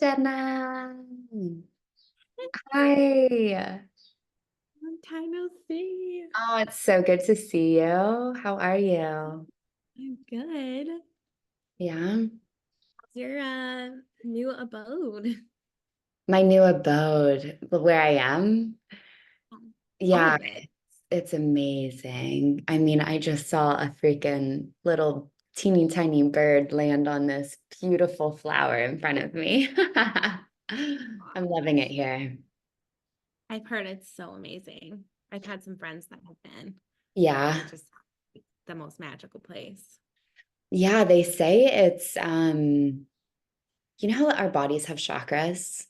Jenna. Hi. Long time no see. Oh, it's so good to see you. How are you? I'm good. Yeah. How's your new abode? My new abode, where I am. All Yeah, of it. it's amazing. I mean, I just saw a freaking little teeny tiny bird land on this beautiful flower in front of me. I'm loving it here. I've heard it's so amazing. I've had some friends that have been, and Yeah. it just the most magical place. Yeah, they say it's you know how our bodies have chakras?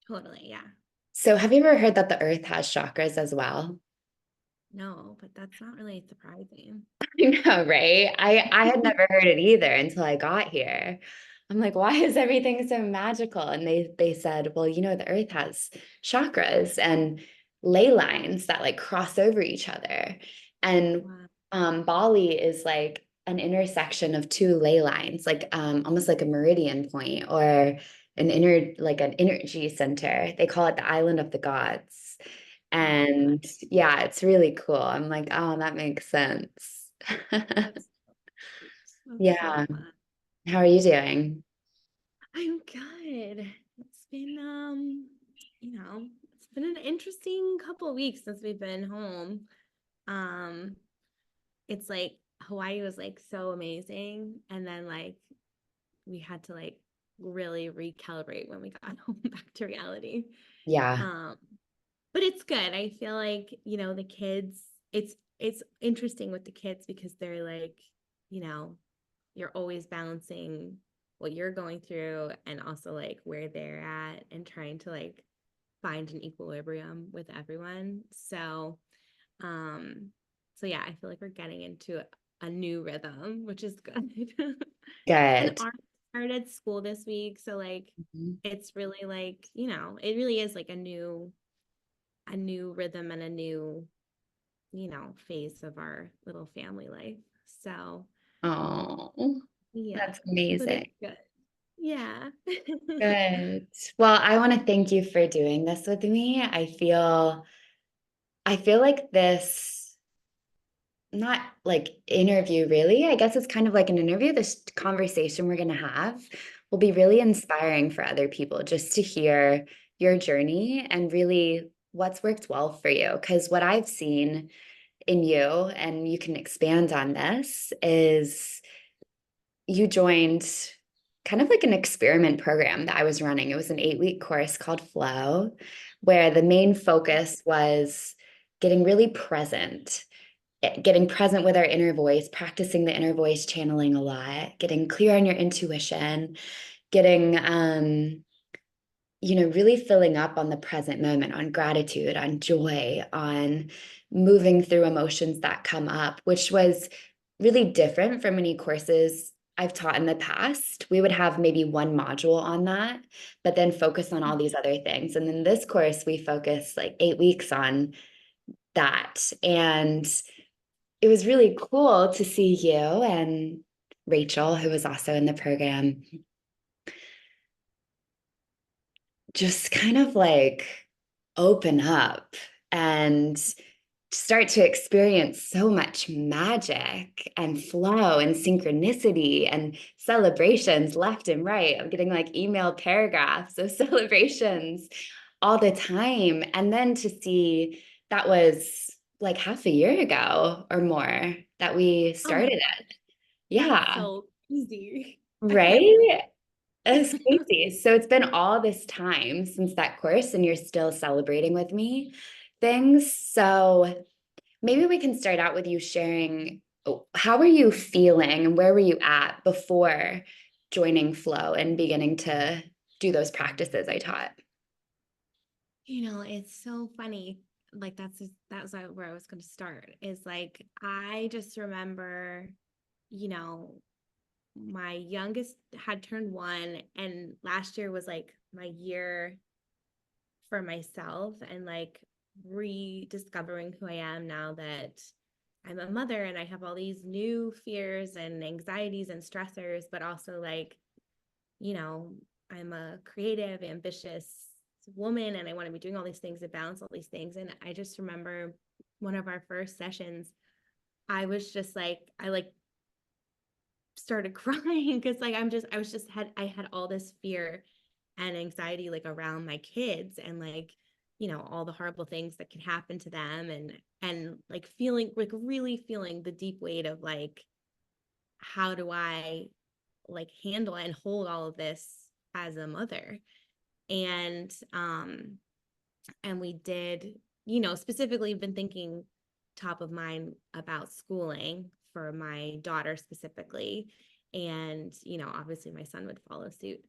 Totally, yeah. So have you ever heard that the earth has chakras as well? No, but that's not really surprising. I know, right? I had never heard it either until I got here. I'm like, why is everything so magical? And they said, well, the earth has chakras and ley lines that like cross over each other. And Wow. Bali is like an intersection of two ley lines, like almost like a meridian point or an energy center. They call it the island of the gods. Oh my God. And yeah, it's really cool. I'm like, oh, that makes sense. That's so cute. That's so Yeah. fun. How are you doing? I'm good. It's been it's been an interesting couple of weeks since we've been home. Um, it's like Hawaii was like so amazing. And then like we had to like really recalibrate when we got home back to reality. Yeah. Um, but it's good. I feel like, the kids, it's interesting with the kids because they're like, you know, you're always balancing what you're going through and also like where they're at and trying to like find an equilibrium with everyone. Um, so yeah, I feel like we're getting into a new rhythm, which is good. And Good. our started school this week, so like Mhm. it's really like, it really is like a new rhythm and a new, phase of our little family life. So, Oh, yeah, that's but it's amazing. good. Yeah. Good. Well, I want to thank you for doing this with me. I feel like this, not like interview really. I guess it's kind of like an interview. This conversation we're going to have will be really inspiring for other people just to hear your journey and really what's worked well for you. Because what I've seen in you, and you can expand on this, is you joined kind of like an experiment program that I was running. It was an 8-week course called Flow, where the main focus was getting really present, getting present with our inner voice, practicing the inner voice channeling a lot, getting clear on your intuition, getting really filling up on the present moment, on gratitude, on joy, on moving through emotions that come up, which was really different from many courses I've taught in the past. We would have maybe one module on that, but then focus on all these other things. And then this course, we focus like 8 weeks on that. And it was really cool to see you and Rachel, who was also in the program, just kind of like open up and start to experience so much magic and flow and synchronicity and celebrations left and right. I'm getting like email paragraphs of celebrations all the time. And then to see that was like half a year ago or more that we Oh my started God, it. that's Yeah. so easy. I can't believe Right? It's it. crazy. So it's been all this time since that course, and you're still celebrating with me things. So maybe we can start out with you sharing how were you feeling and where were you at before joining Flow and beginning to do those practices I taught? It's so funny. Like that was where I was going to start. Is like I just remember, you know, my youngest had turned 1, and last year was like my year for myself and like rediscovering who I am now that I'm a mother and I have all these new fears and anxieties and stressors, but also like, you know, I'm a creative, ambitious woman and I want to be doing all these things to balance all these things. And I just remember one of our first sessions, I was just like, I like started crying because like I was just I had all this fear and anxiety like around my kids and like, you know, all the horrible things that could happen to them and like feeling like really feeling the deep weight of like how do I like handle and hold all of this as a mother. And and we did, you know, specifically been thinking top of mind about schooling for my daughter specifically. And, you know, obviously my son would follow suit.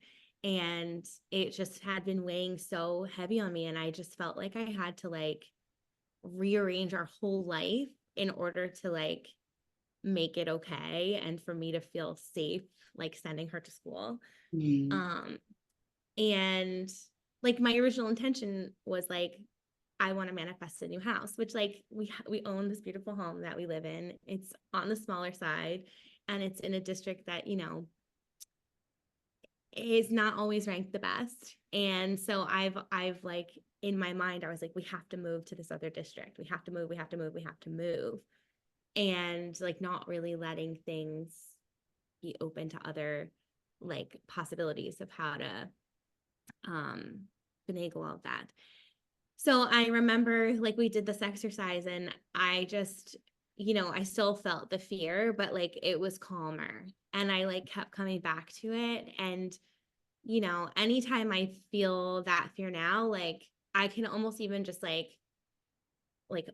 And it just had been weighing so heavy on me. And I just felt like I had to like rearrange our whole life in order to like make it okay and for me to feel safe, like sending her to school. Mm. Um, and like my original intention was like I want to manifest a new house, which like we own this beautiful home that we live in. It's on the smaller side and it's in a district that, you know, is not always ranked the best. And so I've like in my mind I was like we have to move to this other district. We have to move, we have to move, we have to move. And like not really letting things be open to other like possibilities of how to um finagle all of that. So I remember like we did this exercise and I just, you know, I still felt the fear, but like it was calmer. And I like kept coming back to it. And, you know, anytime I feel that fear now, like I can almost even just like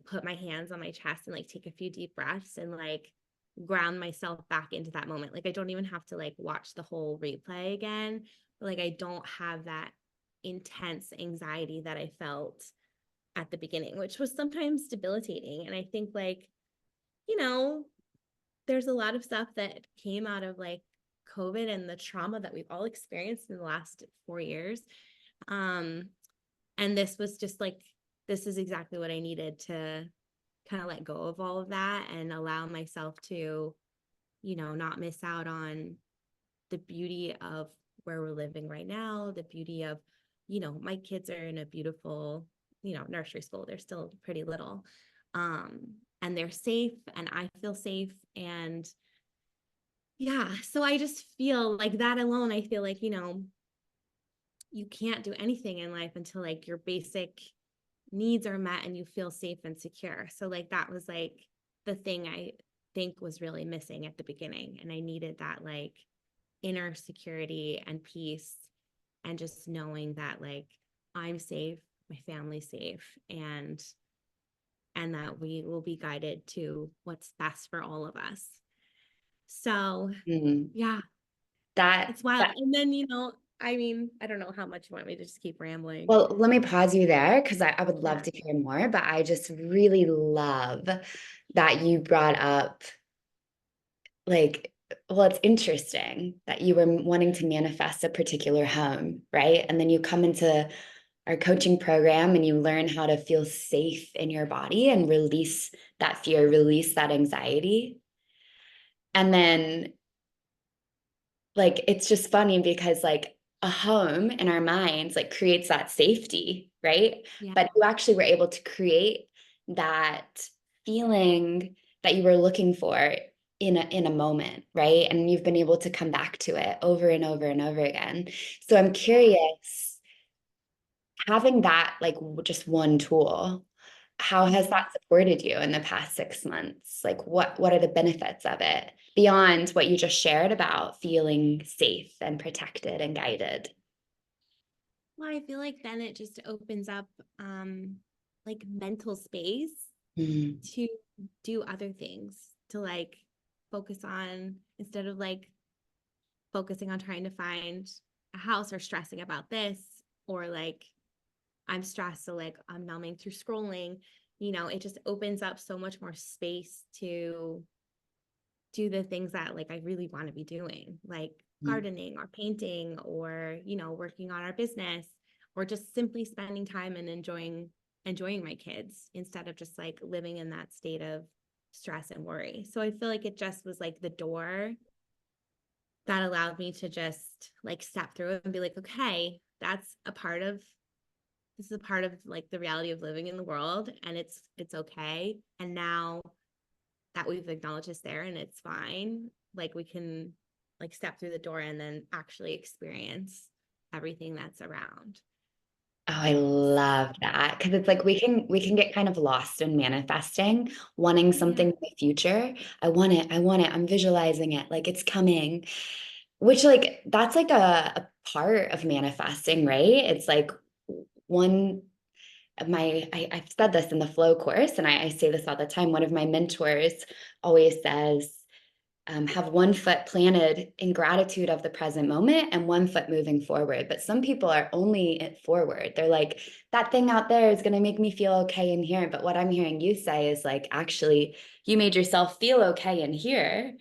put my hands on my chest and like take a few deep breaths and like ground myself back into that moment. Like I don't even have to like watch the whole replay again. But like I don't have that intense anxiety that I felt at the beginning, which was sometimes debilitating. And I think like, you know, there's a lot of stuff that came out of like COVID and the trauma that we've all experienced in the last 4 years. Um, and this was just like, this is exactly what I needed to kind of let go of all of that and allow myself to, you know, not miss out on the beauty of where we're living right now, the beauty of, you know, my kids are in a beautiful, you know, nursery school. They're still pretty little. Um, and they're safe and I feel safe. And yeah, so I just feel like that alone, I feel like, you know, you can't do anything in life until like your basic needs are met and you feel safe and secure. So like that was like the thing I think was really missing at the beginning. And I needed that like inner security and peace and just knowing that like I'm safe, my family's safe, and that we will be guided to what's best for all of us. So Mm. yeah, That it's wild. that And then, you know, I mean, I don't know how much you want me to just keep rambling. Well, let me pause you there because I would love Yeah. to hear more, but I just really love that you brought up like, well, it's interesting that you were wanting to manifest a particular home, right? And then you come into our coaching program and you learn how to feel safe in your body and release that fear, release that anxiety. And then like it's just funny because like a home in our minds like creates that safety, right? Yeah. But you actually were able to create that feeling that you were looking for in a moment, right? And you've been able to come back to it over and over and over again. So I'm Yeah. curious, having that like just one tool, how has Mhm. that supported you in the past 6 months? Like what are the benefits of it beyond what you just shared about feeling safe and protected and guided? Well, I feel like then it just opens up like mental space Mm, to do other things, to like focus on instead of like focusing on trying to find a house or stressing about this or like I'm stressed so like I'm numbing through scrolling, you know, it just opens up so much more space to do the things that like I really want to be doing, like mm, gardening or painting or, you know, working on our business or just simply spending time and enjoying my kids instead of just like living in that state of stress and worry. So I feel like it just was like the door that allowed me to just like step through it and be like, okay, this is a part of like the reality of living in the world, and it's okay. And now that we've acknowledged it's there and it's fine, like we can like step through the door and then actually experience everything that's around. Oh, I love that because it's like we can get kind of lost in manifesting, wanting Yeah, something in the future. I want it, I want it, I'm visualizing it, like it's coming. Which like that's like a part of manifesting, right? It's like one of my I've said this in the flow course, and I say this all the time. One of my mentors always says, have one foot planted in gratitude of the present moment and one foot moving forward. But some people are only forward. They're like, that thing out there is going to make me feel okay in here. But what I'm hearing you say is like, actually, you made yourself feel okay in here.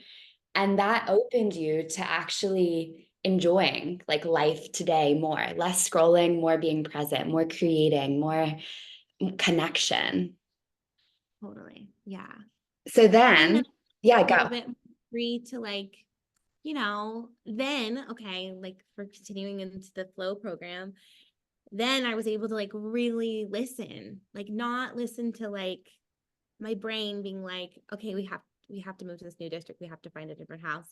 And that opened you to actually enjoying like life today more, less scrolling, more being present, more creating, more connection. totally. Yeah. So And then then, yeah, a little go. bit free to like, then okay, like for continuing into the flow program, then I was able to like really listen, like not listen to like my brain being like, okay, we have to move to this new district, we have to find a different house.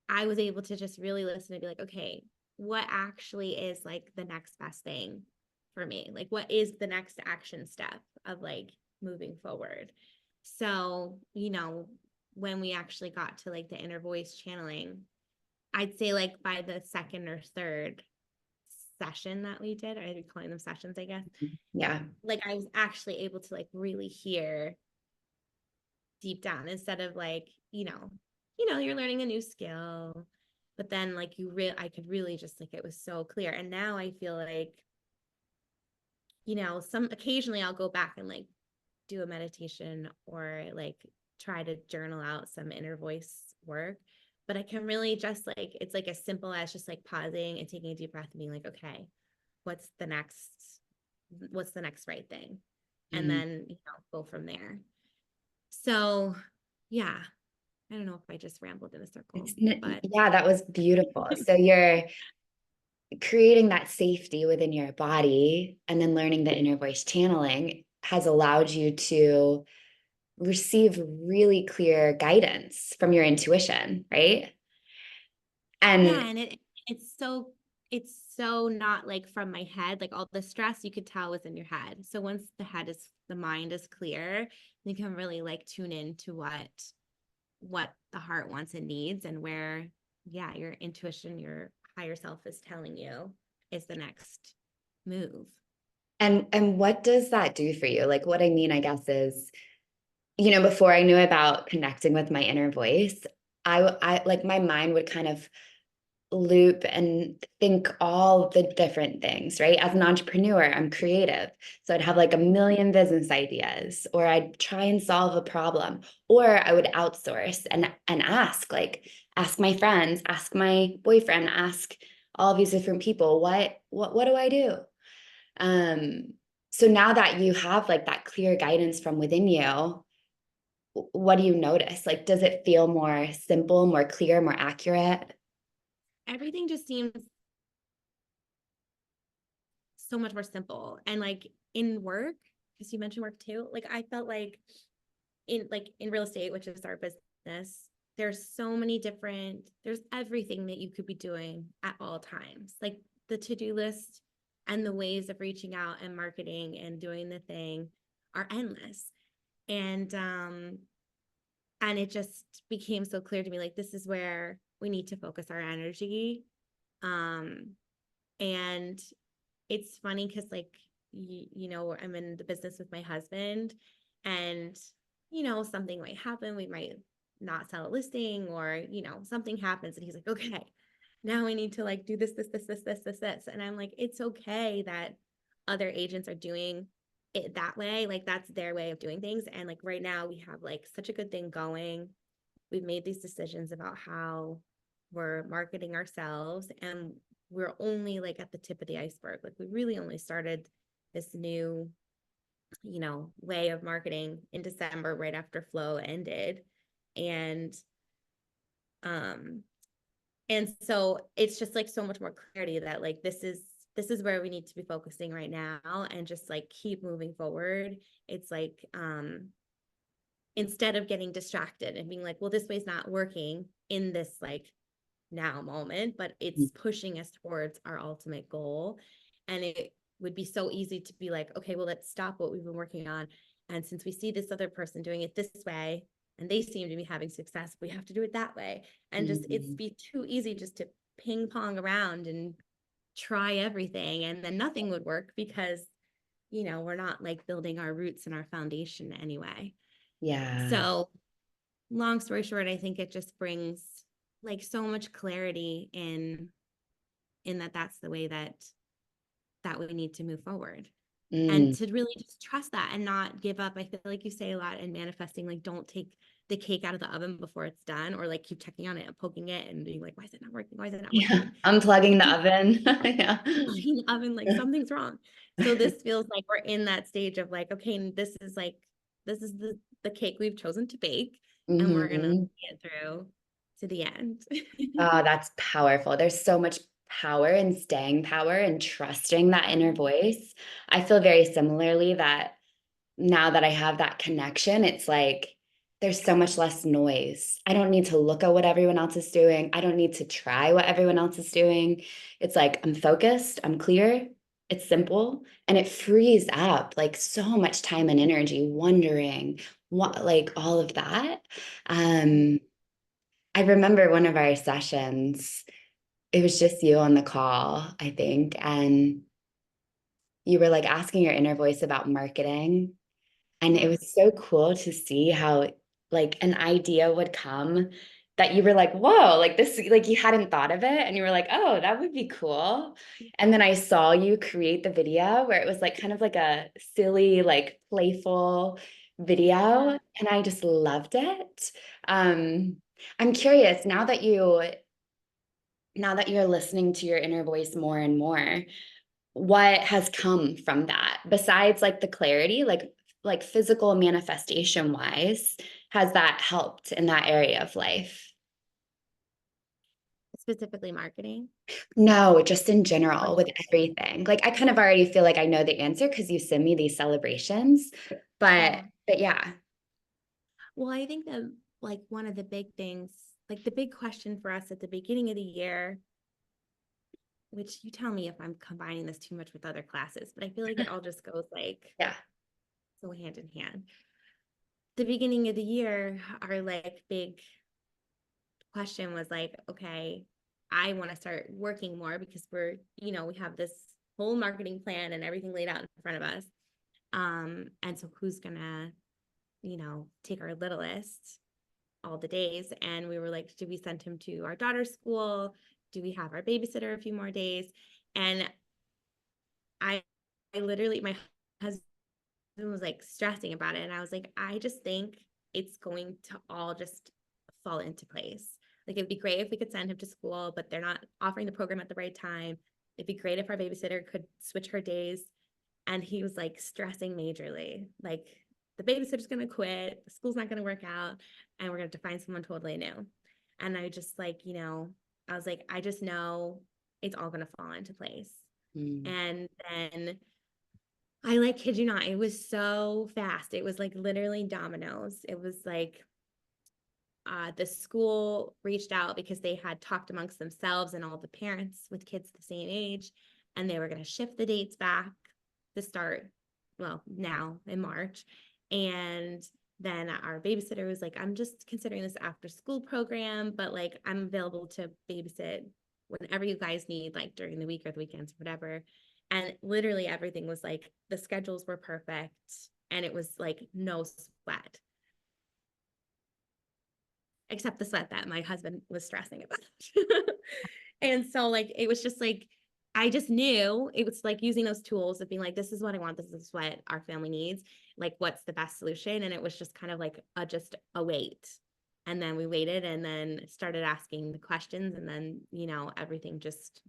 I was able to just really listen and be like, okay, what actually is like the next best thing for me? Like, what is the next action step of like moving forward? So, when we actually got to like the inner voice channeling, I'd say like by the second or third session that we did, I'd be calling them sessions, I guess. Yeah. Like I was actually able to like really hear deep down instead of like, you're learning a new skill, but then like I could really just like, it was so clear. And now I feel like, some occasionally I'll go back and like do a meditation or like try to journal out some inner voice work. But I can really just like, it's like as simple as just like pausing and taking a deep breath and being like, okay, what's the next, what's the next right thing? And Mm. then, go from there. So yeah, I don't know if I just rambled in a circle, but Yeah, that was beautiful. So you're creating that safety within your body and then learning the inner voice channeling has allowed you to receive really clear guidance from your intuition, right? yeah, And and it's so not like from my head, like all the stress you could tell was in your head. So once the mind is clear, you can really like tune in to what the heart wants and needs and where, yeah, your intuition, your higher self is telling you is the next move. and what does that do for you? Like what I mean, I guess is, before I knew about connecting with my inner voice, I like my mind would kind of loop and think all the different things, right? As an entrepreneur, I'm creative. So I'd have like a million business ideas, or I'd try and solve a problem, or I would outsource and ask my friends, ask my boyfriend, ask all of these different people, what do I do? Um, so now that you have like that clear guidance from within you, what do you notice? Like, does it feel more simple, more clear, more accurate? Everything just seems so much more simple. And like in work, because you mentioned work too, like I felt like in real estate, which is our business, there's everything that you could be doing at all times. Like the to-do list and the ways of reaching out and marketing and doing the thing are endless. And it just became so clear to me, like this is where we need to focus our energy. Um and it's funny because like I'm in the business with my husband, and something might happen, we might not sell a listing, or something happens and he's like, okay, now we need to like do this, and I'm like, it's okay that other agents are doing it that way, like that's their way of doing things. And like right now we have like such a good thing going. We've made these decisions about how we're marketing ourselves, and we're only like at the tip of the iceberg. Like we really only started this new, way of marketing in December, right after Flow ended. And um And so it's just like so much more clarity that like this is where we need to be focusing right now and just like keep moving forward. It's like instead of getting distracted and being like, well, this way's not working in this like now moment, but it's pushing us towards our ultimate goal. And it would be so easy to be like, okay, well, let's stop what we've been working on. And since we see this other person doing it this way and they seem to be having success, we have to do it that way. And just it's Mhm. be too easy just to ping pong around and try everything. And then nothing would work because, we're not like building our roots and our foundation anyway. Yeah. So long story short, I think it just brings like so much clarity in that that's the way that we need to move forward, and Mm. to really just trust that and not give up. I feel like you say a lot in manifesting, like don't take the cake out of the oven before it's done, or like keep checking on it and poking it and being like, why is it not working, why is it not Yeah. working? Unplugging the Keep oven. Yeah. plugging the oven, like something's wrong. So this feels like we're in that stage of like, okay, this is the cake we've chosen to bake, and we're gonna Hmm. get through to the end. Oh, that's powerful. There's so much power and staying power and trusting that inner voice. I feel very similarly that now that I have that connection, it's like there's so much less noise. I don't need to look at what everyone else is doing. I don't need to try what everyone else is doing. It's like I'm focused, I'm clear, it's simple, and it frees up like so much time and energy wondering what, like all of that. Um, I remember one of our sessions, it was just you on the call, I think, and you were like asking your inner voice about marketing. And it Yeah. was so cool to see how like an idea would come that you were like, whoa, like this, like you hadn't thought of it. And you were like, oh, that would be cool. And then I saw you create the video where it was like kind of like a silly, like playful video. Yeah. And I just loved it. Um, I'm curious now that you're listening to your inner voice more and more, what has come from that besides like the clarity, like physical manifestation wise, has that helped in that area of life? Specifically marketing. No, just in Or general with just everything. Like I kind of already feel like I know the answer because you send me these celebrations, but uh-huh. but yeah. Well, I think that like one of the big things, like the big question for us at the beginning of the year, which you tell me if I'm combining this too much with other classes, but I feel like it all just goes like Yeah. so hand in hand. The beginning of the year, our like big question was like, okay, I want to start working more because we have this whole marketing plan and everything laid out in front of us. And so who's gonna, take our littlest all the days? And we were like, do we send him to our daughter's school? Do we have our babysitter a few more days? And I, I literally, my husband was like stressing about it. And I was like, I just think it's going to all just fall into place. Like it'd be great if we could send him to school, but they're not offering the program at the right time. It'd be great if our babysitter could switch her days. And he was like stressing majorly. Like the babysitter's gonna quit, the school's not gonna work out, and we're gonna have to find someone totally new. And I just like, I was like, I just know it's all gonna fall into place. Mm. And then I like kid you not, it was so fast. It was like literally dominoes. It was like the school reached out because they had talked amongst themselves and all the parents with kids the same age, and they were going to shift the dates back to start, well, now in March. And then our babysitter was like, I'm just considering this after school program, but like I'm available to babysit whenever you guys need, like during the week or the weekends, or whatever. And literally everything was like the schedules were perfect and it was like no sweat, except the sweat that my husband was stressing about. And so like it was just like I just knew it was like using those tools of being like, this is what I want, this is what our family needs, like what's the best solution. And it was just kind of like just a wait. And then we waited and then started asking the questions, and then everything just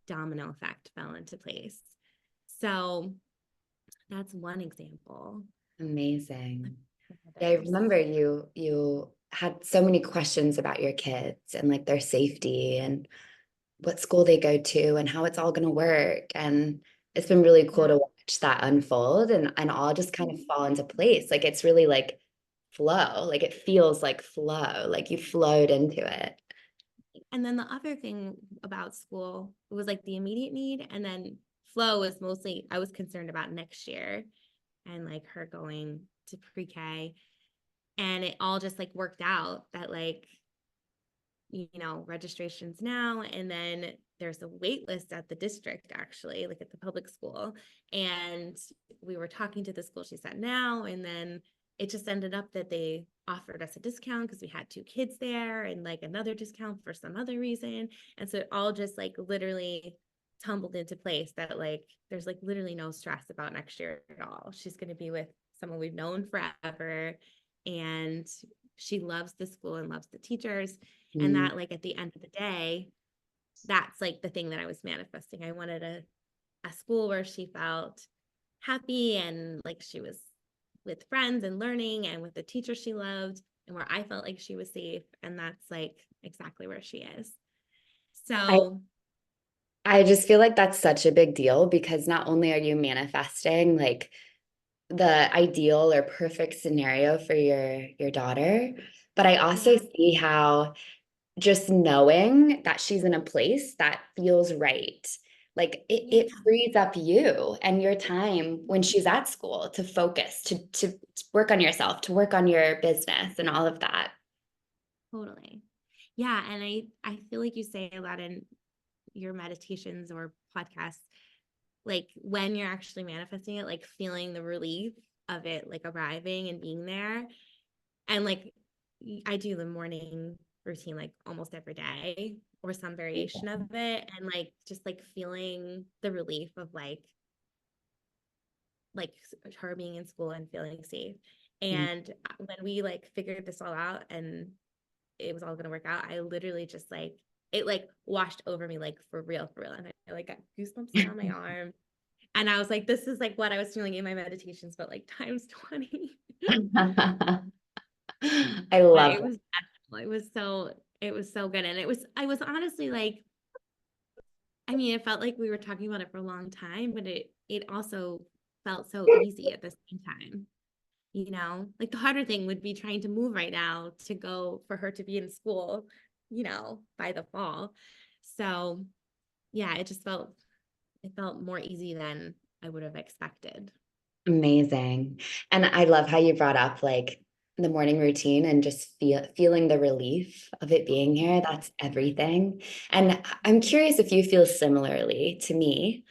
domino effect fell into place. So that's one example. Amazing. Yeah, I Others. remember you had so many questions about your kids and like their safety and what school they go to and how it's all going to work. And it's been really cool Yeah. to watch that unfold and all just kind of fall into place. Like it's really like flow, like it feels like flow, like you flowed into it. And then the other thing about school was like the immediate need. And then flow was mostly, I was concerned about next year and like her going to pre-K. And it all just like worked out that like, registrations now. And then there's a wait list at the district, actually, like at the public school. And we were talking to the school she's at now. And then it just ended up that they offered us a discount because we had 2 kids there and like another discount for some other reason. And so it all just like literally tumbled into place that like there's like literally no stress about next year at all. She's going to be with someone we've known forever, and she loves the school and loves the teachers. And Mm. that like at the end of the day, that's like the thing that I was manifesting. I wanted a school where she felt happy and like she was with friends and learning and with the teacher she loved, and where I felt like she was safe. And that's like exactly where she is. I So I just feel like that's such a big deal because not only are you manifesting like the ideal or perfect scenario for your daughter, but I also yeah, see how just knowing that she's in a place that feels right. Like it yeah, frees up you and your time when she's at school to focus, to work on yourself, to work on your business and all of that. totally. Yeah. And I feel like you say a lot in your meditations or podcasts, like when you're actually manifesting it, like feeling the relief of it, like arriving and being there. And like I do the morning routine like almost every day or some variation of it. And like just like feeling the relief of like her being in school and feeling safe. Mm. And when we like figured this all out and it was all going to work out, I literally just like it like washed over me like for real, for real. And I like got goosebumps down my arm. And I was like, this is like what I was feeling in my meditations, but like times 20. I But love it was magical. It was so good. And I was honestly like, I mean, it felt like we were talking about it for a long time, but it also felt so easy at the same time. Like the harder thing would be trying to move right now to go for her to be in school, by the fall. So yeah, it felt more easy than I would have expected. Amazing. And I love how you brought up like the morning routine and just feeling the relief of it being here. That's everything. And I'm curious if you feel similarly to me.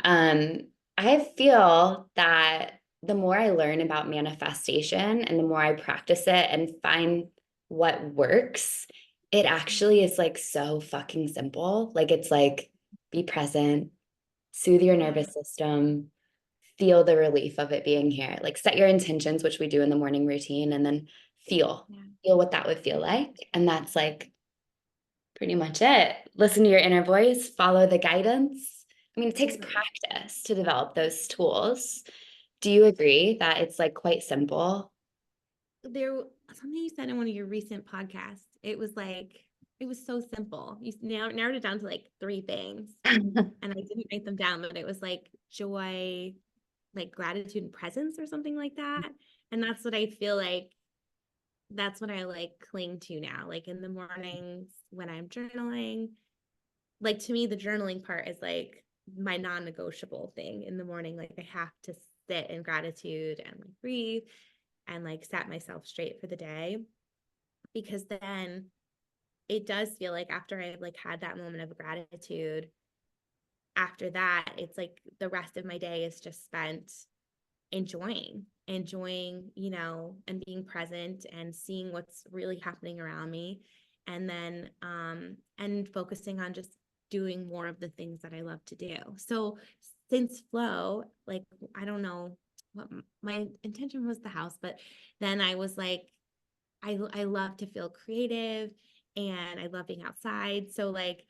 Um, I feel that the more I learn about manifestation and the more I practice it and find what works, it actually is like so fucking simple. Like it's like be present, soothe your Yeah. nervous system, feel the relief of it being here. Like set your intentions, which we do in the morning routine, and then feel, Yeah. feel what that would feel like. And that's like pretty much it. Listen to your inner voice, follow the guidance. I mean, it takes Totally. practice to develop those tools. Do you agree that it's like quite simple? There something you said in one of your recent podcasts. It was so simple. You narrowed it down to like 3 things, and I didn't write them down, but it was like joy, like gratitude and presence or something like that. And that's what I feel like that's what I like cling to now. Like in the mornings when I'm journaling, like to me, the journaling part is like my non-negotiable thing in the morning. Like I have to sit in gratitude and like breathe and like set myself straight for the day, because then it does feel like after I've like had that moment of gratitude, after that it's like the rest of my day is just spent enjoying, and being present and seeing what's really happening around me. And then and focusing on just doing more of the things that I love to do. So since flow, like I don't know what my intention was the house, but then I was like, I love to feel creative and I love being outside. So like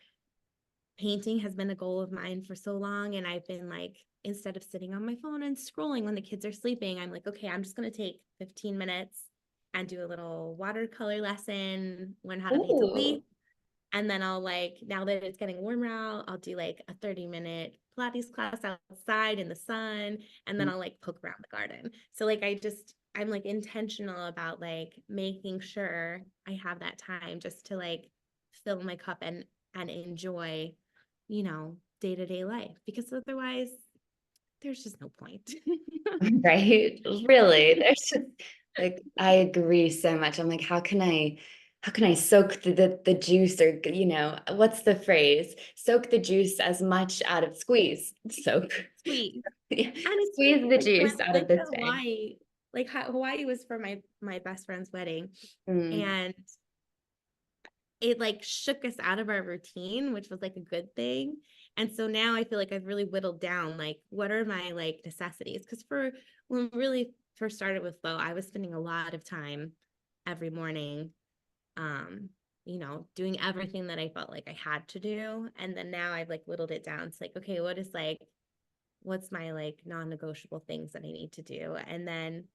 painting has been a goal of mine for so long. And I've been like, instead of sitting on my phone and scrolling when the kids are sleeping, I'm like, okay, I'm just going to take 15 minutes and do a little watercolor lesson, learn how to paint a leaf. Ooh. And then I'll like, now that it's getting warmer out, I'll do like a 30-minute Pilates class outside in the sun. And then I'll like poke around the garden. So like, I'm like intentional about like making sure I have that time just to like fill my cup and enjoy, day-to-day life, because otherwise there's just no point. Right? Really. There's just like I agree so much. I'm like, how can I soak the juice or what's the phrase? Soak the juice as much out of squeeze. Soak. Sweet. Yeah. And it's Squeeze the like when juice we out of went to this thing. Hawaii, like Hawaii was for my best friend's wedding, Mm, and it like shook us out of our routine, which was like a good thing. And so now I feel like I've really whittled down like what are my like necessities? Because for when we really first started with Flow, I was spending a lot of time every morning, um, doing everything that I felt like I had to do. And then now I've like whittled it down to like, okay, what's my like non-negotiable things that I need to do? And then,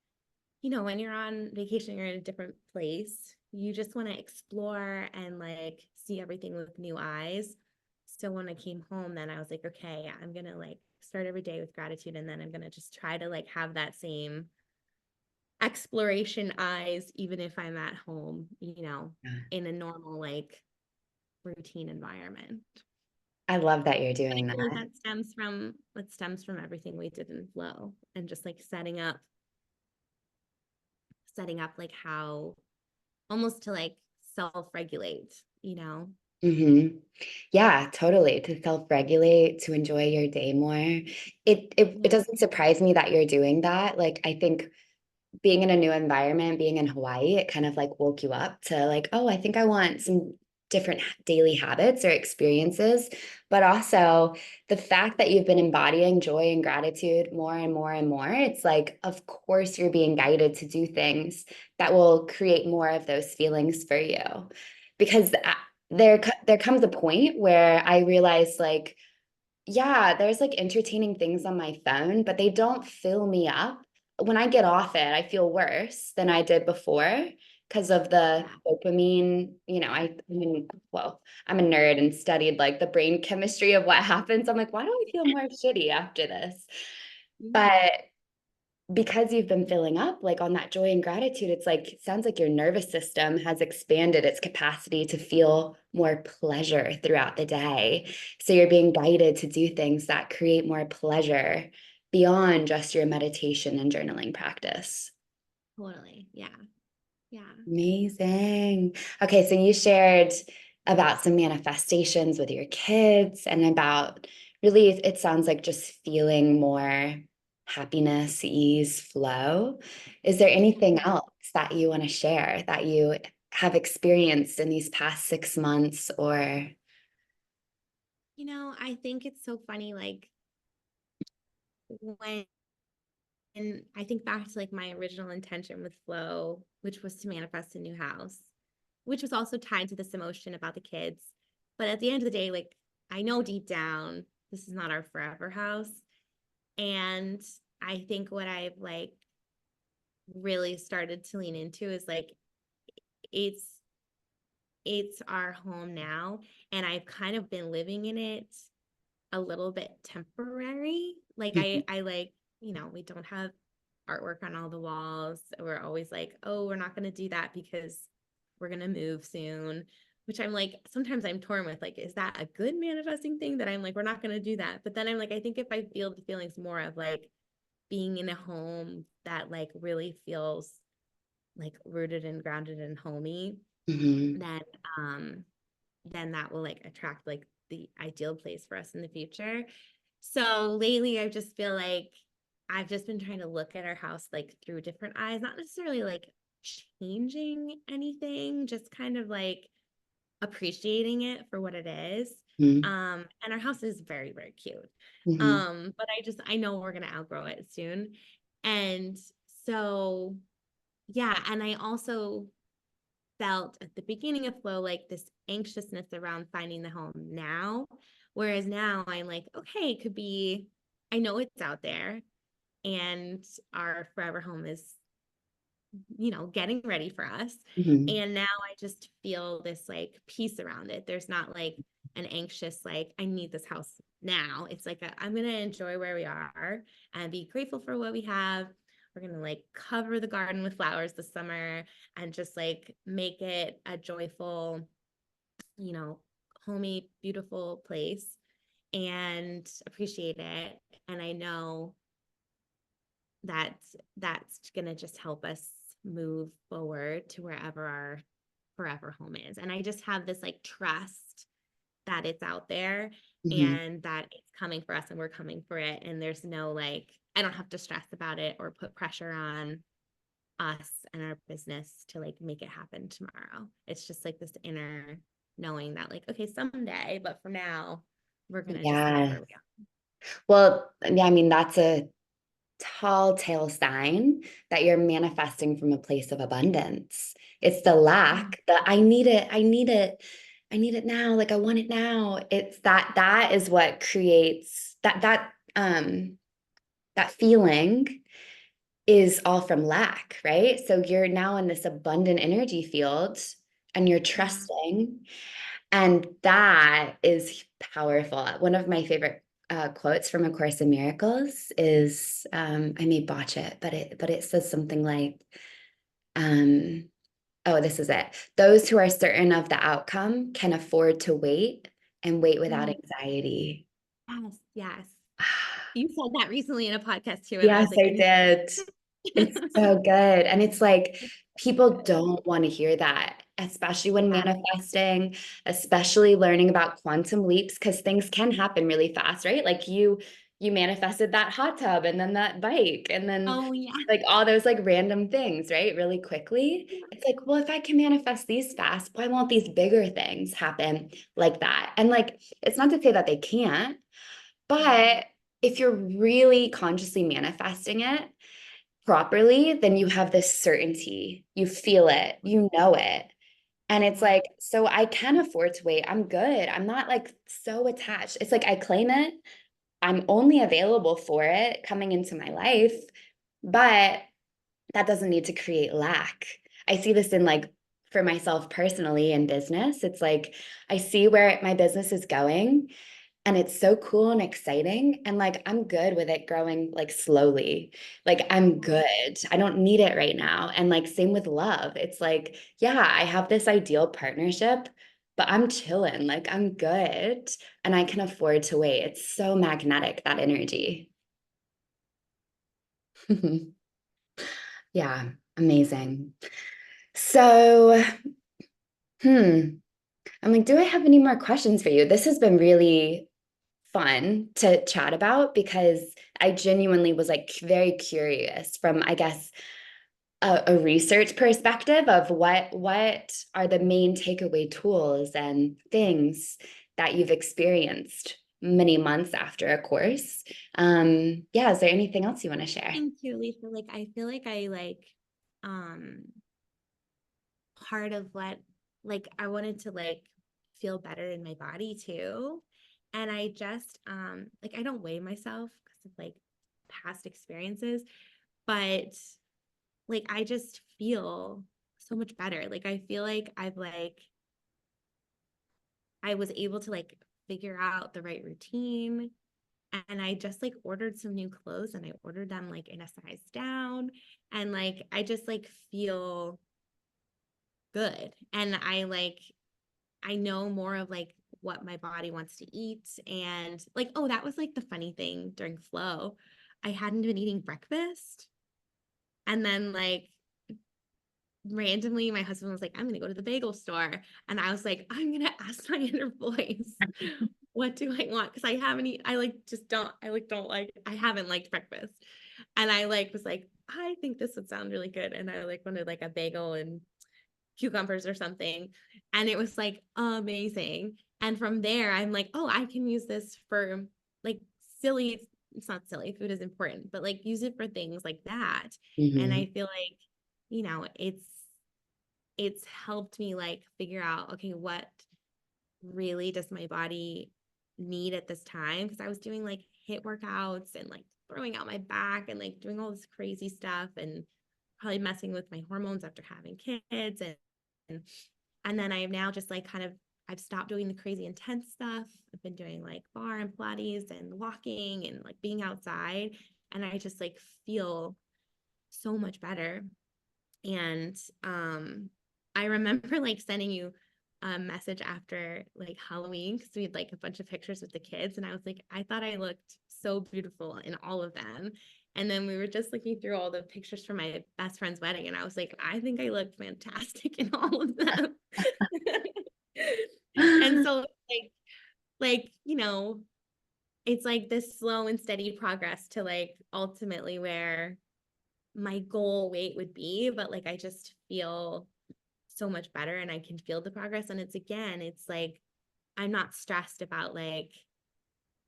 when you're on vacation, you're in a different place, you just want to explore and like see everything with new eyes. So when I came home, then I was like, okay, I'm going to like start every day with gratitude. And then I'm going to just try to like have that same exploration eyes, even if I'm at home, in a normal, like routine environment. I love that you're But I doing feel like that. that stems from everything we did in Flow, and just like setting up like how almost to like self-regulate. Hmm. Yeah, totally. To self-regulate, to enjoy your day more. It Yeah. doesn't surprise me that you're doing that. Like I think being in a new environment, being in Hawaii, it kind of like woke you up to like, oh, I think I want some different daily habits or experiences. But also the fact that you've been embodying joy and gratitude more and more and more, it's like, of course, you're being guided to do things that will create more of those feelings for you. Because there comes a point where I realize like, yeah, there's like entertaining things on my phone, but they don't fill me up. When I get off it, I feel worse than I did before because of the Yeah. dopamine. Well, I'm a nerd and studied like the brain chemistry of what happens. I'm like, why do I feel more shitty after this? Yeah. But because you've been filling up like on that joy and gratitude, it's like it sounds like your nervous system has expanded its capacity to feel more pleasure throughout the day. So you're being guided to do things that create more pleasure beyond just your meditation and journaling practice. Totally. Yeah. Yeah. Amazing. Okay, so you shared about some manifestations with your kids and about really, it sounds like just feeling more happiness, ease, flow. Is there anything Mhm. else that you want to share that you have experienced in these past 6 months or? I think it's so funny, like when and I think back to like my original intention with Flow, which was to manifest a new house, which was also tied to this emotion about the kids. But at the end of the day, like I know deep down this is not our forever house. And I think what I've like really started to lean into is like it's it's our home now, and I've kind of been living in it a little bit temporary. Like Mhm, I like, we don't have artwork on all the walls. We're always like, oh, we're not going to do that because we're going to move soon, which I'm like, sometimes I'm torn with like, is that a good manifesting thing that I'm like, we're not going to do that? But then I'm like, I think if I feel the feelings more of like being in a home that like really feels like rooted and grounded and homey, mhm, then um then that will like attract like the ideal place for us in the future. So lately I just feel like I've just been trying to look at our house like through different eyes, not necessarily like changing anything, just kind of like appreciating it for what it is. mhm, And our house is very, very cute. mhm, But I know we're gonna outgrow it soon. And so yeah, and I also felt at the beginning of Flow like this anxiousness around finding the home now. Whereas now I'm like, okay, it could be, I know it's out there, and our forever home is getting ready for us. Mhm. And now I just feel this like peace around it. There's not like an anxious, like, I need this house now. It's like, I'm going to enjoy where we are and be grateful for what we have. We're going to like cover the garden with flowers this summer and just like make it a joyful, you know, homey, beautiful place and appreciate it. And I know that that's going to just help us move forward to wherever our forever home is. And I just have this like trust that it's out there Mhm. and that it's coming for us and we're coming for it. And there's no like, I don't have to stress about it or put pressure on us and our business to like make it happen tomorrow. It's just like this inner knowing that like, okay, someday, but for now, we're going to just love Yeah. where we are. Well, yeah, I mean, that's a tall tale sign that you're manifesting from a place of abundance. It's the lack, the I need it, I need it, I need it now, like I want it now. It's that is what creates that feeling is all from lack, right? So you're now in this abundant energy field and you're Yeah. trusting. And that is powerful. One of my favorite quotes from A Course in Miracles is I may botch it, but it says something like, um, oh, this is it. Those who are certain of the outcome can afford to wait and wait without Mm, anxiety. yes. Yes. You said that recently in a podcast too, and I was Yes, like, I did. It's so good. And it's like people good. don't want to hear that, especially when Yeah. manifesting, especially learning about quantum leaps, because things can happen really fast, right? Like you manifested that hot tub and then that bike and then Oh yeah. like all those like random things, right? Really quickly. It's like, well, if I can manifest these fast, why won't these bigger things happen like that? And like it's not to say that they can't, but if you're really consciously manifesting it properly, then you have this certainty. You feel it, you know it. And it's Yeah. like, so I can afford to wait. I'm good. I'm not like so attached. It's like I claim it. I'm only available for it coming into my life, but that doesn't need to create lack. I see this in like for myself personally in business. It's like I see where my business is going and it's so cool and exciting. And like, I'm good with it growing like slowly. Like, I'm Yeah. good. I don't need it right now. And like, same with love. It's like, yeah, I have this ideal partnership, but I'm chilling. Like, I'm good and I can afford to wait. It's so magnetic, that energy. Yeah, amazing. So, I'm like, do I have any more questions for you? This has been really fun to chat about because I genuinely was like very curious from, I guess, a research perspective of what are the main takeaway tools and things that you've experienced many months after a course. Yeah, is there anything else you want to share? Thank you, Lisa. Like I feel like I like um part of what like I wanted to like feel better in my body too. And I just like I don't weigh myself because of like past experiences, but like I just feel so much better. Like I feel like I was able to like figure out the right routine. And I just like ordered some new clothes and I ordered them like in a size down. And like I just like feel good. And I know more of like what my body wants to eat. And like, oh, that was like the funny thing during flow. I hadn't been eating breakfast. And then like randomly my husband was like, I'm gonna go to the bagel store. And I was like, I'm gonna ask my inner voice, what do I want? Because I haven't eaten, I like just don't, I like don't like, I haven't liked breakfast. And I like was like, I think this would sound really good. And I like wanted like a bagel and cucumbers or something. And it was like amazing. And from there, I'm like, oh, I can use this for like silly, it's not silly, food is important, but like use it for things like that. And Mhm. I feel like, it's helped me like figure out, okay, what really does my body need at this time? Because I was doing like HIIT workouts and like throwing out my back and like doing all this crazy stuff. And probably messing with my hormones after having kids. And, and then I have now just like kind of, I've stopped doing the crazy intense stuff. I've been doing like bar and Pilates and walking and like being outside. And I just like feel so much better. And I remember like sending you a message after like Halloween because we had like a bunch of pictures with the kids, and I was like, I thought I looked so beautiful in all of them. And then we were just looking through all the pictures from my best friend's wedding, and I was like, I think I looked fantastic in all of them. And so you know, it's like this slow and steady progress to like ultimately where my goal weight would be, but like I just feel so much better and I can feel the progress. And it's again, it's like I'm not stressed about like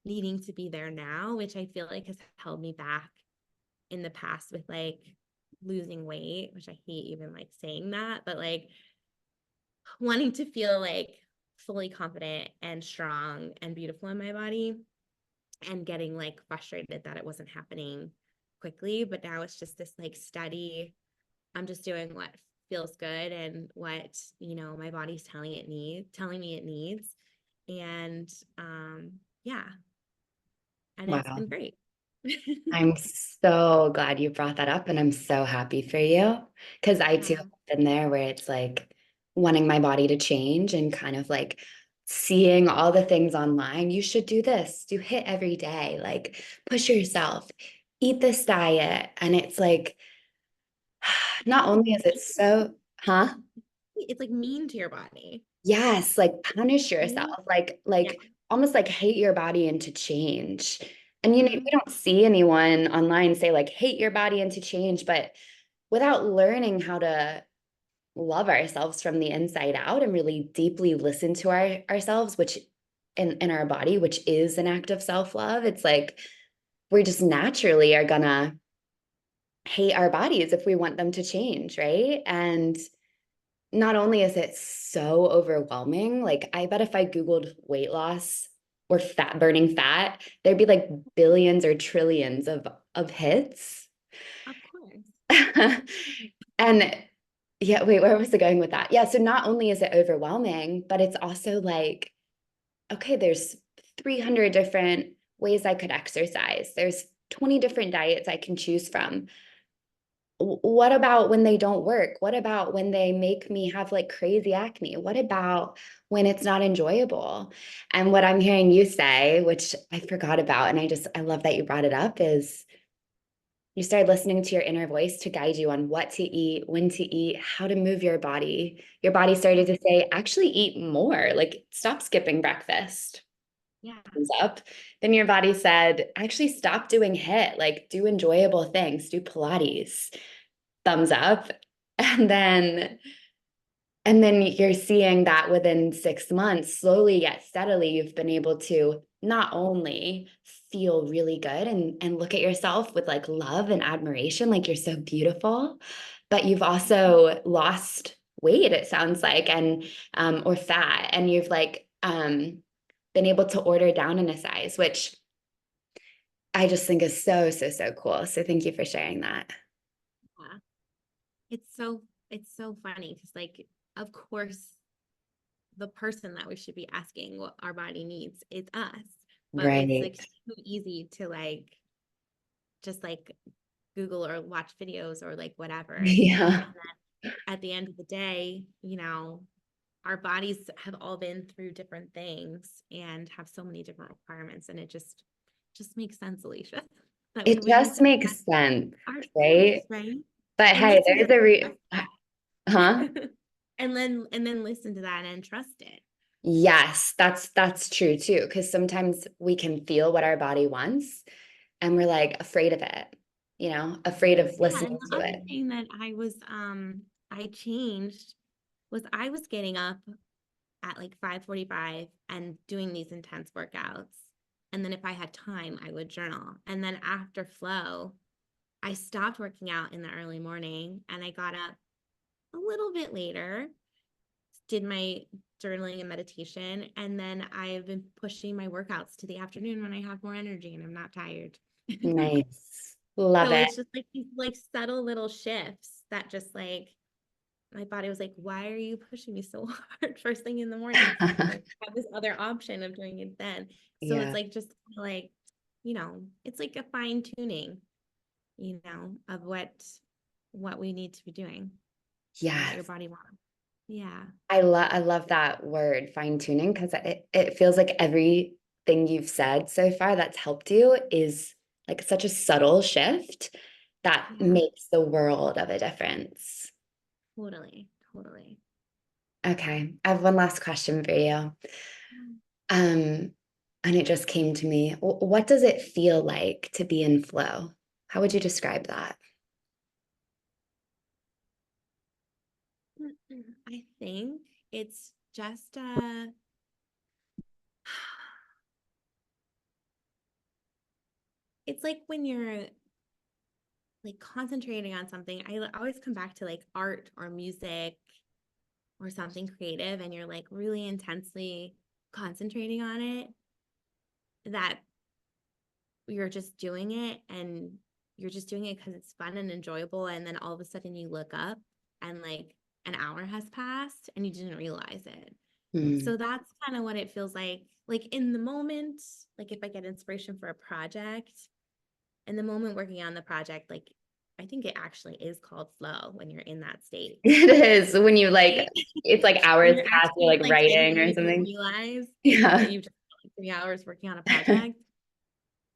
needing to be there now, which I feel like has held me back in the past with like losing weight, which I hate even like saying that, but like wanting to feel like fully confident and strong and beautiful in my body and getting like frustrated that it wasn't happening quickly. But now it's just this like steady, I'm just doing what feels good and what, you know, my body's telling me it needs. And yeah, and it's Wow. been great. I'm so glad you brought that up and I'm so happy for you because I too Yeah. have been there where it's like wanting my body to change and kind of like seeing all the things online. You should do this, do HIIT every day, like push yourself, eat this diet. And it's like, It's not like only is it so, huh? it's like mean to your body. Yes, like punish yourself, Right? like Yeah. almost like hate your body into change. And you know, we Mm-hmm. don't see anyone online say like hate your body into change, but without learning how to love ourselves from the inside out and really deeply listen to ourselves, which in our body, which is an act of self-love, it's like we just naturally are gonna hate our bodies if we want them to change, right? And not only is it so overwhelming, like I bet if I Googled weight loss or fat burning fat, there'd be like billions or trillions of hits. Of course. And yeah, wait, where was I going with that? Yeah, so not only is it overwhelming, but it's also like, okay, there's 300 different ways I could exercise. There's 20 different diets I can choose from. What about when they don't work? What about when they make me have like crazy acne? What about when it's not enjoyable? And what I'm hearing you say, which I forgot about, and I love that you brought it up, is you started listening to your inner voice to guide you on what to eat, when to eat, how to move your body. Your body Yeah. started to say, actually eat more, like stop skipping breakfast. Yeah. Thumbs up. Then your body said, actually stop doing HIIT, like do enjoyable things, do Pilates, thumbs up. And then and then you're seeing that within 6 months, slowly yet steadily, you've been able to not only feel really good and look at yourself with like love and admiration, like you're so beautiful, but you've also lost weight, it sounds like, and or fat, and you've like been able to order down in a size, which I just think is so, so, so cool. So thank you for sharing that. Yeah. It's so funny because like of course the person that we should be asking what our body needs is us. But it's Right. like too easy to like just like Google or watch videos or like whatever. And Yeah. at the end of the day, you know, our bodies have all been through different things and have so many different requirements. And it just makes sense, Alicia, that we It would need just to makes sense, ourselves, right? right? But And hey, listen to there's a that. huh? And then listen to that and trust it. Yes, that's true too. Because sometimes we can feel what our body wants, and we're like afraid of it, afraid of Yeah. listening And the to other it. thing that I changed was I was getting up at like 5:45 and doing these intense workouts. And then if I had time, I would journal. And then after flow, I stopped working out in the early morning and I got up a little bit later, did my journaling and meditation, and then I've been pushing my workouts to the afternoon when I have more energy and I'm not tired. Nice, love So it. it's just like these like subtle little shifts that just like my body was like, why are you pushing me so hard first thing in the morning? Like I have this other option of doing it then. So it's Yeah. like just like, it's like a fine tuning, of what we need to be doing and what your Yes. body wants. Yeah. I love that word, fine tuning, because it feels like everything you've said so far that's helped you is like such a subtle shift that Yeah. makes the world of a difference. Totally. Totally. Okay, I have one last question for you. Um, and it just came to me. What does it feel like to be in flow? How would you describe that? I think it's just it's like when you're like concentrating on something. I always come back to like art or music or something creative, and you're like really intensely concentrating on it, that you're just doing it and you're just doing it because it's fun and enjoyable, and then all of a sudden you look up and like an hour has passed and you didn't realize it. Hmm. So that's kind of what it feels like in the moment. Like if I get inspiration for a project, in the moment working on the project, like I think it actually is called flow when you're in that state, It is when you like, right? it's like When hours you're past, you're actually like like in it writing and or you don't something. realize that Yeah. you've just spent like 3 hours working on a project.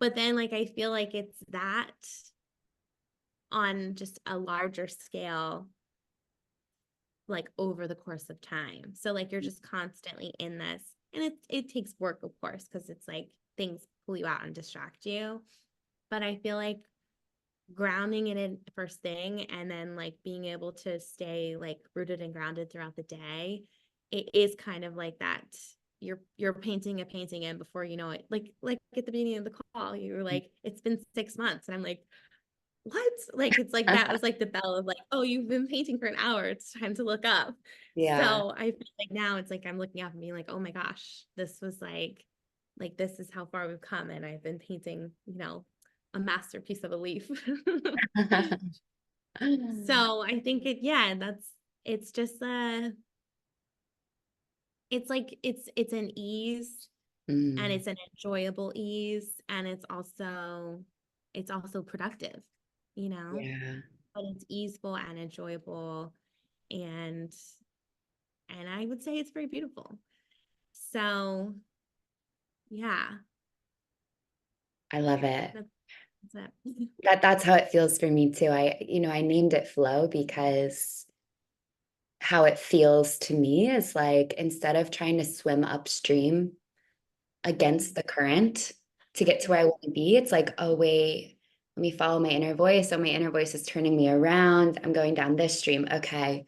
But then like I feel like it's that on just a larger scale, like over the course of time. So like you're just constantly in this, and it takes work, of course, because it's like things pull you out and distract you. But I feel like grounding it in first thing, and then like being able to stay like rooted and grounded throughout the day, it is kind of like that. You're painting a painting, and before you know it, like at the beginning of the call, you were like, it's been 6 months, and I'm like, what? Like it's like that was like the bell of like, oh, you've been painting for an hour. It's time to look up. Yeah. So I feel like now it's like I'm looking up and being like, oh my gosh, this was like this is how far we've come. And I've been painting, a masterpiece of a leaf. So I think it's just it's like it's an ease, and Mm, it's an enjoyable ease, and it's also productive, you know? yeah. But it's easeful and enjoyable, and I would say it's very beautiful. So yeah, I love it. that's, that's it. That's how it feels for me too. I named it flow because how it feels to me is like instead of trying to swim upstream against the current to get to where Yeah. I want to be, it's like, oh wait, let me follow my inner voice. Oh, my inner voice is turning me around. I'm going down this stream. Okay.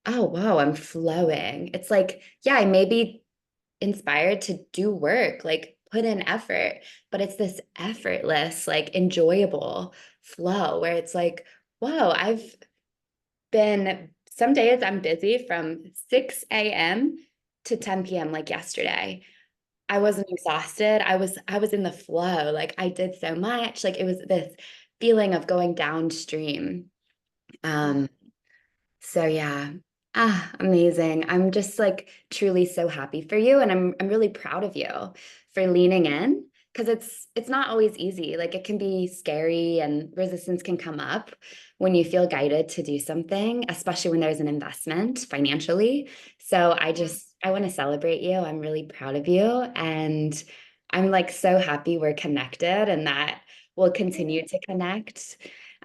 Oh wow, I'm flowing. It's like, yeah, I may be inspired to do work, like put in effort, but it's this effortless, like enjoyable flow where it's like, whoa, I've been some days I'm busy from 6 a.m. to 10 p.m. like yesterday. I Wow. wasn't exhausted. I was in the flow. Like I did so much. Like it was this feeling of going downstream. Um, so yeah. Amazing. I'm just like truly so happy for you and I'm really proud of you for leaning in because it's not always easy. Like it can be scary and resistance can come up when you feel guided to do something, especially when there's an investment financially. So Yeah. I want to celebrate you. I'm really proud of you and I'm like so happy we're connected and that we'll continue to connect.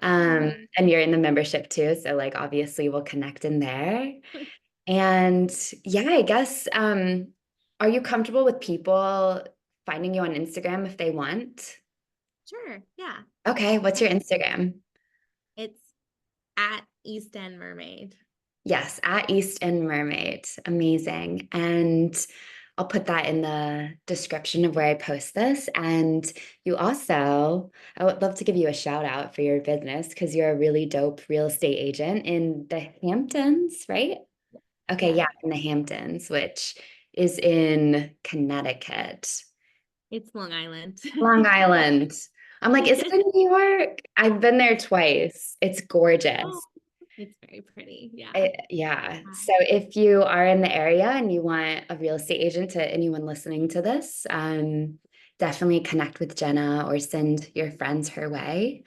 Mhm. And you're in the membership too. So like obviously we'll connect in there. And yeah, I guess are you comfortable with people finding you on Instagram if they want? Sure. Yeah. Okay, what's Yeah. your Instagram? It's at East End Mermaid. Yes, at East End Mermaid. Amazing. And I'll put that in the description of where I post this. And you also, I would love to give you a shout out for your business because you're a really dope real estate agent in the Hamptons, right? Okay, Yeah. yeah, in the Hamptons, which is in Connecticut. It's Long Island. Long Island. I'm like, is it in New York? I've been there twice. It's Oh, gorgeous. It's very pretty. Yeah. Yeah. Uh, So if you are in the area and you want a real estate agent, to anyone listening to this, definitely connect with Jenna or send your friends her way.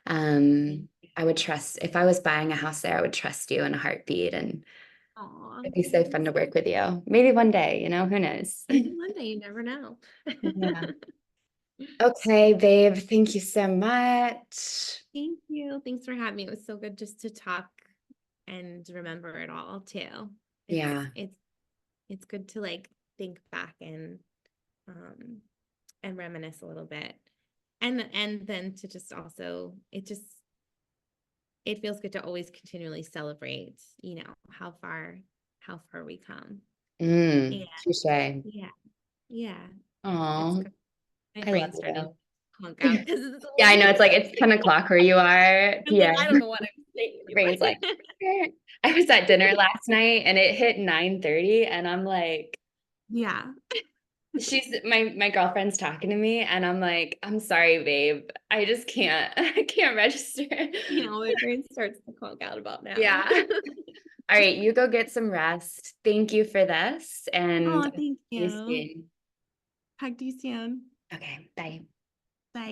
Thank I would you. trust, if I was buying a house there, I would trust you in a heartbeat, and Aw, it'd be so fun thanks. to work with you. Maybe one day, who knows? Maybe one day, you never know. Yeah. Okay, babe, thank you so much. Thank you. Thanks for having me. It was so good just to talk and remember it all too. It's Yeah. it's it's good to like think back um and reminisce a little bit. And then to just also it feels good to always continually celebrate, how far we come. And Touche. yeah, yeah. It's Oh, good. My I love brain's starting to you. clunk out because it's Yeah, I know. late. It's like it's 10 o'clock where you are, I'm like, I PM. don't know what I'm saying Your brain's like, anymore. "Eh." I was at dinner last night and it hit 9:30 and I'm like, Yeah. my girlfriend's talking to me and I'm like, I'm sorry, babe. I just can't, I can't register. My brain starts to clunk out about now. Yeah. All right, you go get some rest. Thank you for this and Oh, I'll thank see you you. soon. Talk to you soon. Okay, bye.